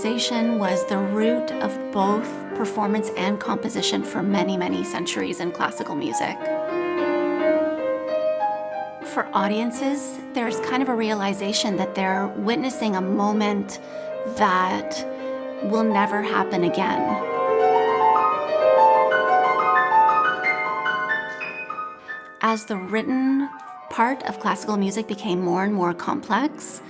Improvisation was the root of both performance and composition for many, many centuries in classical music. For audiences, there's kind of a realization that they're witnessing a moment that will never happen again. As the written part of classical music became more and more complex,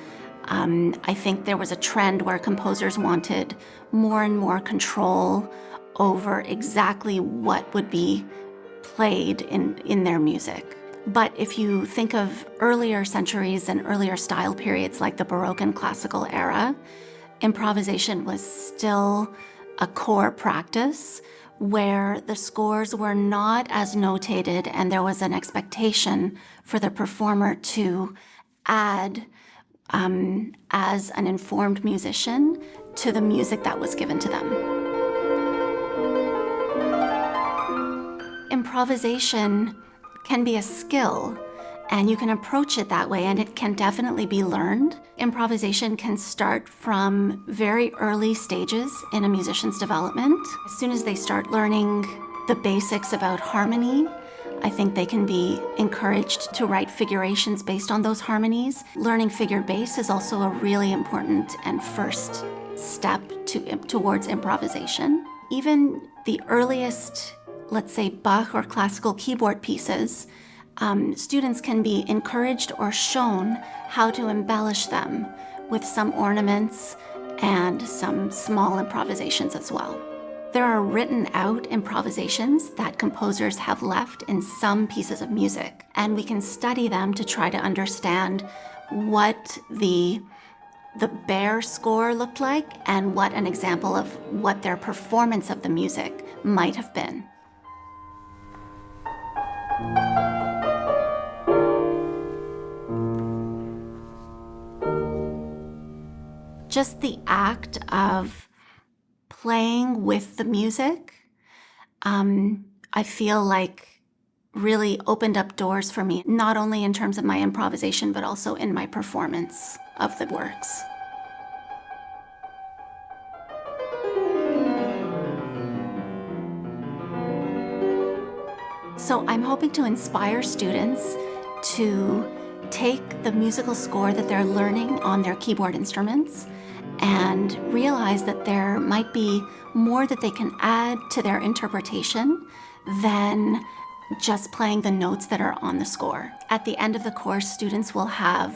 I think there was a trend where composers wanted more and more control over exactly what would be played in their music. But if you think of earlier centuries and earlier style periods like the Baroque and Classical era, improvisation was still a core practice where the scores were not as notated and there was an expectation for the performer to add as an informed musician to the music that was given to them. Improvisation can be a skill, and you can approach it that way, and it can definitely be learned. Improvisation can start from very early stages in a musician's development. As soon as they start learning the basics about harmony, I think they can be encouraged to write figurations based on those harmonies. Learning figure bass is also a really important and first step towards improvisation. Even the earliest, let's say, Bach or classical keyboard pieces, students can be encouraged or shown how to embellish them with some ornaments and some small improvisations as well. There are written out improvisations that composers have left in some pieces of music, and we can study them to try to understand what the bare score looked like and what an example of what their performance of the music might have been. Just the act of playing with the music, I feel like really opened up doors for me, not only in terms of my improvisation, but also in my performance of the works. So I'm hoping to inspire students to take the musical score that they're learning on their keyboard instruments and realize that there might be more that they can add to their interpretation than just playing the notes that are on the score. At the end of the course, students will have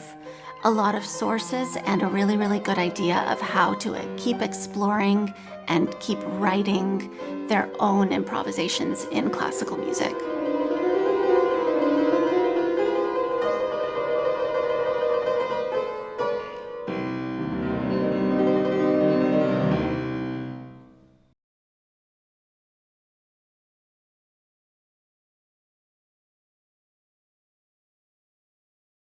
a lot of sources and a really, really good idea of how to keep exploring and keep writing their own improvisations in classical music.